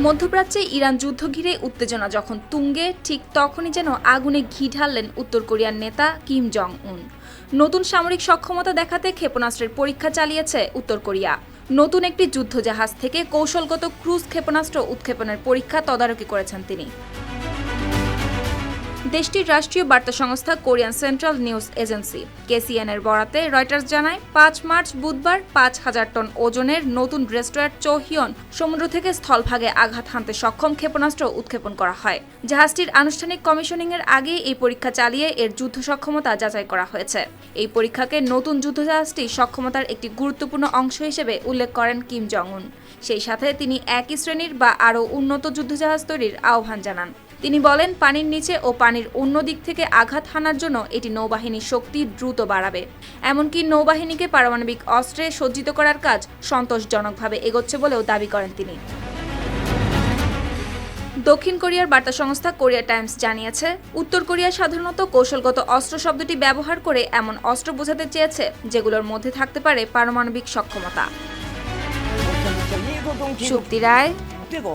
মধ্যপ্রাচ্যে ইরান যুদ্ধ ঘিরে উত্তেজনা যখন তুঙ্গে, ঠিক তখনই যেন আগুনে ঘি ঢাললেন উত্তর কোরিয়ার নেতা কিম জং উন। নতুন সামরিক সক্ষমতা দেখাতে ক্ষেপণাস্ত্রের পরীক্ষা চালিয়েছে উত্তর কোরিয়া। নতুন একটি যুদ্ধজাহাজ থেকে কৌশলগত ক্রুজ ক্ষেপণাস্ত্র উৎক্ষেপণের পরীক্ষা তদারকি করেছেন তিনি। দেশটির রাষ্ট্রীয় বার্তা সংস্থা কোরিয়ান সেন্ট্রাল নিউজ এজেন্সি কেসিএন-এর বরাতে রয়টার্স জানায়, ৫ মার্চ বুধবার ৫,০০০ টন ওজনের নতুন ডেস্ট্রয়ার চোহিয়ন সমুদ্র থেকে স্থলভাগে আঘাত হানতে সক্ষম ক্ষেপণাস্ত্র উৎক্ষেপণ করা হয়। জাহাজটির আনুষ্ঠানিক কমিশনিংয়ের আগে এই পরীক্ষা চালিয়ে এর যুদ্ধ সক্ষমতা যাচাই করা হয়েছে। এই পরীক্ষাকে নতুন যুদ্ধজাহাজটির সক্ষমতার একটি গুরুত্বপূর্ণ অংশ হিসেবে উল্লেখ করেন কিম জং উন। সেই সাথে তিনি একই শ্রেণীর বা আরও উন্নত যুদ্ধজাহাজ তৈরির আহ্বান জানান। তিনি বলেন, পানির নিচে ও পানির অন্য দিক থেকে আঘাত হানার জন্য এটি নৌবাহিনীর শক্তি দ্রুত বাড়াবে। এমনকি নৌবাহিনীকে পারমাণবিক অস্ত্রে সজ্জিত করার কাজ সন্তোষজনকভাবে এগোচ্ছে বলেও দাবি করেন তিনি। দক্ষিণ কোরিয়ার বার্তা সংস্থা কোরিয়া টাইমস জানিয়েছে, উত্তর কোরিয়া সাধারণত কৌশলগত অস্ত্র শব্দটি ব্যবহার করে এমন অস্ত্র বোঝাতে চেয়েছে যেগুলোর মধ্যে থাকতে পারে পারমাণবিক সক্ষমতা। সুপ্তি রায়, RTV।